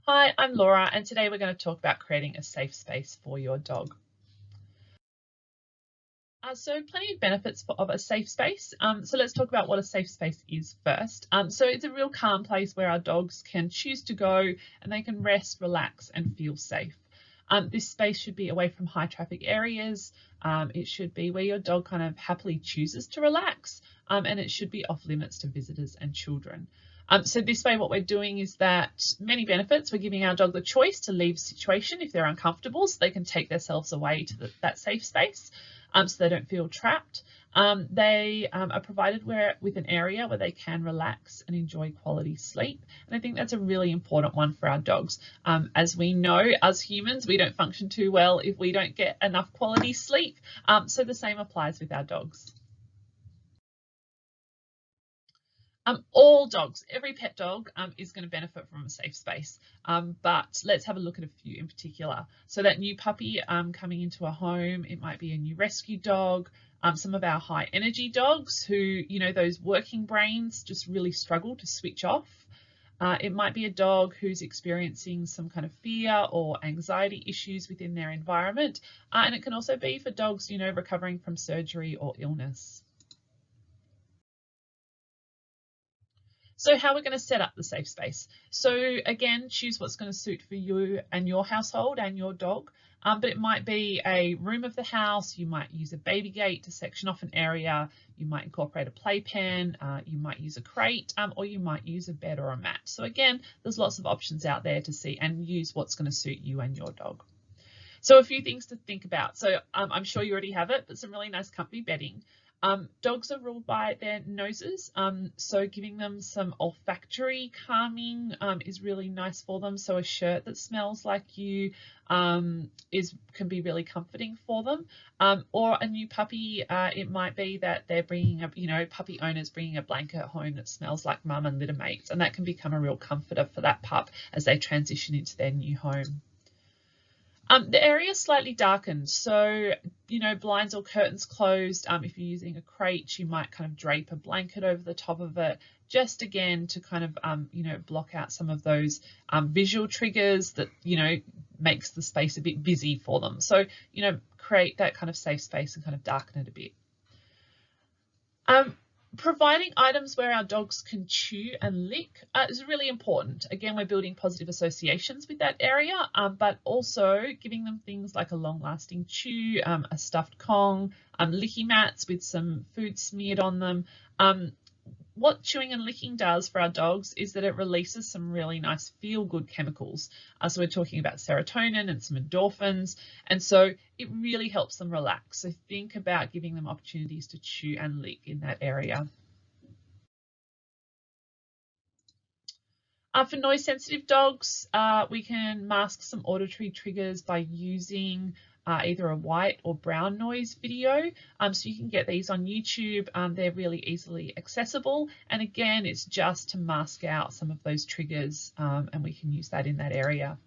Hi, I'm Laura, and today we're going to talk about creating a safe space for your dog. So plenty of benefits of a safe space. So let's talk about what a safe space is first. So it's a real calm place where our dogs can choose to go and they can rest, relax and feel safe. This space should be away from high traffic areas. It should be where your dog kind of happily chooses to relax, and it should be off limits to visitors and children. So this way what we're doing is that many benefits. We're giving our dog the choice to leave a situation if they're uncomfortable, so they can take themselves away to that safe space, so they don't feel trapped. They are provided with an area where they can relax and enjoy quality sleep. And I think that's a really important one for our dogs. As we know, as humans, we don't function too well if we don't get enough quality sleep. So the same applies with our dogs. All dogs, every pet dog is going to benefit from a safe space, but let's have a look at a few in particular. So that new puppy coming into a home, it might be a new rescue dog, some of our high energy dogs who, you know, those working brains just really struggle to switch off. It might be a dog who's experiencing some kind of fear or anxiety issues within their environment, and it can also be for dogs, you know, recovering from surgery or illness. So how we're going to set up the safe space. So again, choose what's going to suit for you and your household and your dog. But it might be a room of the house. You might use a baby gate to section off an area. You might incorporate a playpen. You might use a crate, or you might use a bed or a mat. So again, there's lots of options out there to see and use what's going to suit you and your dog. So a few things to think about. So I'm sure you already have it, but some really nice comfy bedding. Dogs are ruled by their noses, so giving them some olfactory calming is really nice for them. So a shirt that smells like you can be really comforting for them. Or a new puppy, it might be that they're bringing up, you know, puppy owners bringing a blanket home that smells like mum and litter mates, and that can become a real comforter for that pup as they transition into their new home. The area is slightly darkened, so, you know, blinds or curtains closed. If you're using a crate, you might kind of drape a blanket over the top of it, just again to kind of, you know, block out some of those visual triggers that, you know, makes the space a bit busy for them. So, you know, create that kind of safe space and kind of darken it a bit. Providing items where our dogs can chew and lick is really important. Again, we're building positive associations with that area, but also giving them things like a long-lasting chew, a stuffed Kong, licky mats with some food smeared on them. What chewing and licking does for our dogs is that it releases some really nice feel-good chemicals. So we're talking about serotonin and some endorphins, and so it really helps them relax. So think about giving them opportunities to chew and lick in that area. For noise-sensitive dogs, we can mask some auditory triggers by using either a white or brown noise video. So you can get these on YouTube. They're really easily accessible. And again, it's just to mask out some of those triggers, and we can use that in that area.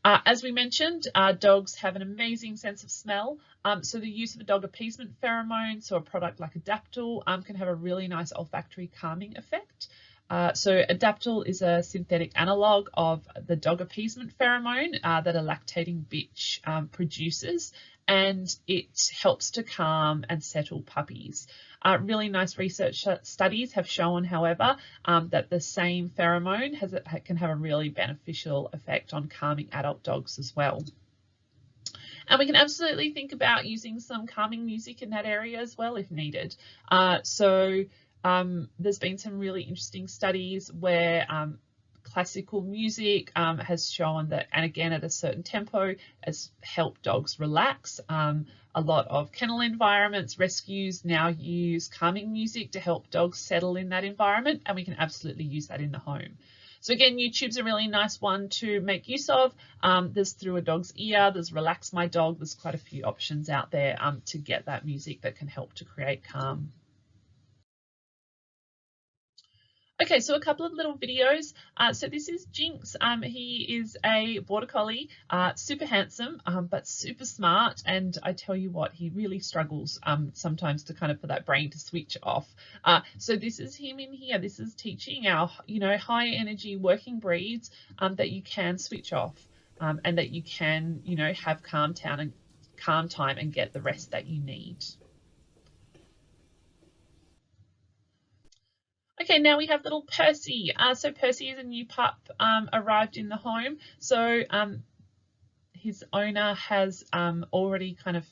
As we mentioned, dogs have an amazing sense of smell. So the use of a dog appeasement pheromone, so a product like Adaptil, can have a really nice olfactory calming effect. So Adaptil is a synthetic analogue of the dog appeasement pheromone that a lactating bitch produces, and it helps to calm and settle puppies. Really nice research studies have shown, however, that the same pheromone can have a really beneficial effect on calming adult dogs as well. And we can absolutely think about using some calming music in that area as well if needed. There's been some really interesting studies where classical music has shown that, and again at a certain tempo, has helped dogs relax. A lot of kennel environments, rescues now use calming music to help dogs settle in that environment, and we can absolutely use that in the home. So again, YouTube's a really nice one to make use of. There's Through a Dog's Ear, there's Relax My Dog, there's quite a few options out there to get that music that can help to create calm. Okay, so a couple of little videos. So this is Jinx. He is a border collie, super handsome, but super smart. And I tell you what, he really struggles sometimes to kind of for that brain to switch off. So this is him in here. This is teaching our, high energy working breeds that you can switch off and that you can, have calm time and get the rest that you need. Okay, now we have little Percy. So Percy is a new pup, arrived in the home. So his owner has already kind of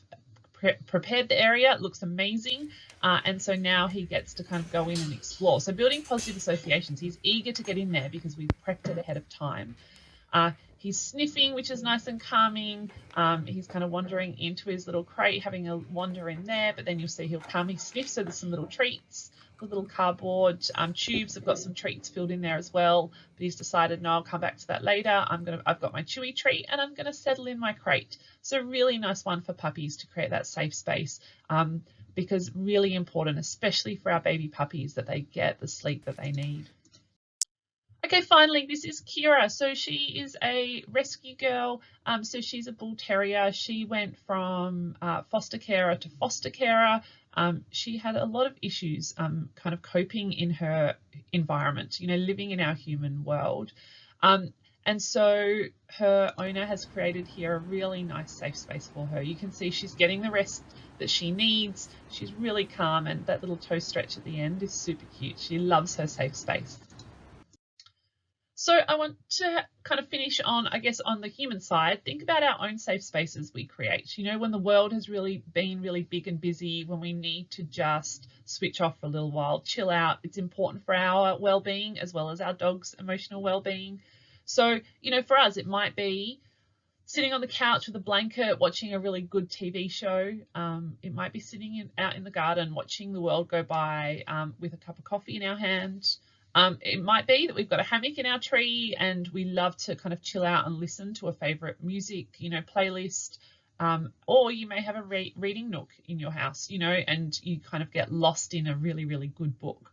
prepared the area. It looks amazing. And so now he gets to kind of go in and explore. So building positive associations. He's eager to get in there because we've prepped it ahead of time. He's sniffing, which is nice and calming. He's kind of wandering into his little crate, having a wander in there, but then you'll see he'll come, he sniffs, so there's some little treats, the little cardboard tubes have got some treats filled in there as well, but he's decided, no, I'll come back to that later. I've got my chewy treat and I'm going to settle in my crate. So really nice one for puppies to create that safe space, because really important, especially for our baby puppies, that they get the sleep that they need. Okay, finally, this is Kira. So she is a rescue girl. So she's a bull terrier. She went from foster carer to foster carer. She had a lot of issues kind of coping in her environment, living in our human world. And so her owner has created here a really nice safe space for her. You can see she's getting the rest that she needs. She's really calm, and that little toe stretch at the end is super cute. She loves her safe space. So I want to kind of finish on, I guess, on the human side. Think about our own safe spaces we create. When the world has really been really big and busy, when we need to just switch off for a little while, chill out. It's important for our well-being as well as our dog's emotional well-being. So, for us, it might be sitting on the couch with a blanket, watching a really good TV show. It might be sitting out in the garden, watching the world go by with a cup of coffee in our hand. It might be that we've got a hammock in our tree and we love to kind of chill out and listen to a favorite music, playlist. Or you may have a reading nook in your house, and you kind of get lost in a really, really good book.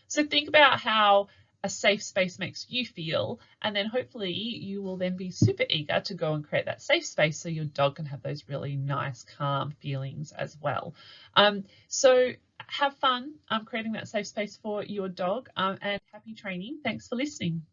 So think about how a safe space makes you feel, and then hopefully you will then be super eager to go and create that safe space so your dog can have those really nice, calm feelings as well. So have fun creating that safe space for your dog, and happy training. Thanks for listening.